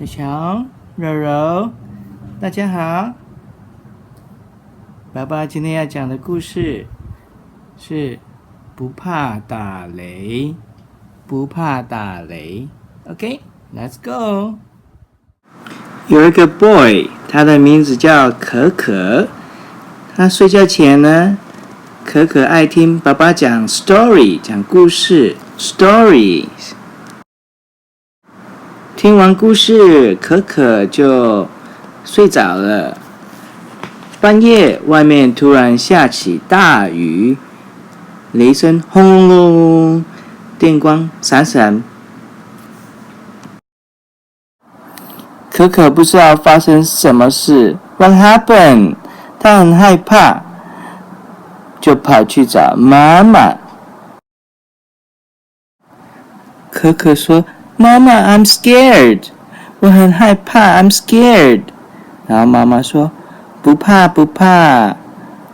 小强、柔柔，大家好。爸爸今天要讲的故事是不怕打雷，不怕打雷。OK，Let's go。有一个 boy， 他的名字叫可可。他睡觉前呢，可可爱听爸爸讲 story， 讲故事 stories。听完故事，可可就睡着了。半夜，外面突然下起大雨，雷声轰隆隆，电光闪闪。可可不知道发生什么事 ，What happened？ 他很害怕，就跑去找妈妈。可可说：“妈妈 ，I'm scared， 我很害怕 ，I'm scared。”然后妈妈说：“不怕不怕，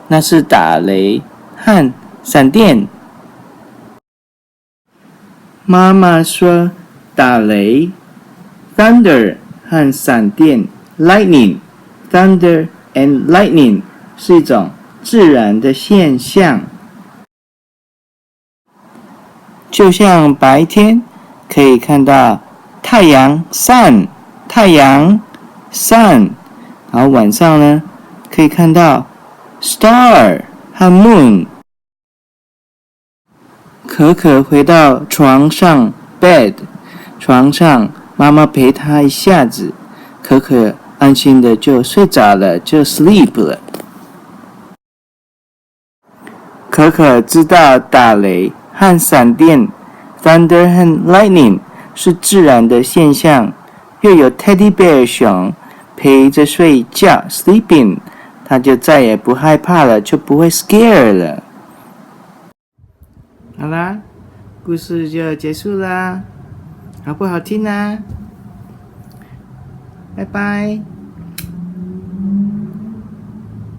那是打雷和闪电。”妈妈说：“打雷 ，thunder 和闪电 ，lightning，thunder and lightning 是一种自然的现象，就像白天可以看到太阳 sun， 太阳 sun， 然后晚上呢可以看到 star 和 moon。可可回到床上 bed， 床上妈妈陪她一下子，可可安心的就睡着了，就 sleep 了。可可知道打雷和闪电 thunder 和 lightning 是自然的现象，又有 teddy bear 熊陪着睡觉 sleeping， 他就再也不害怕了，就不会 scare 了。好啦，故事就结束啦，好不好听啊？拜拜。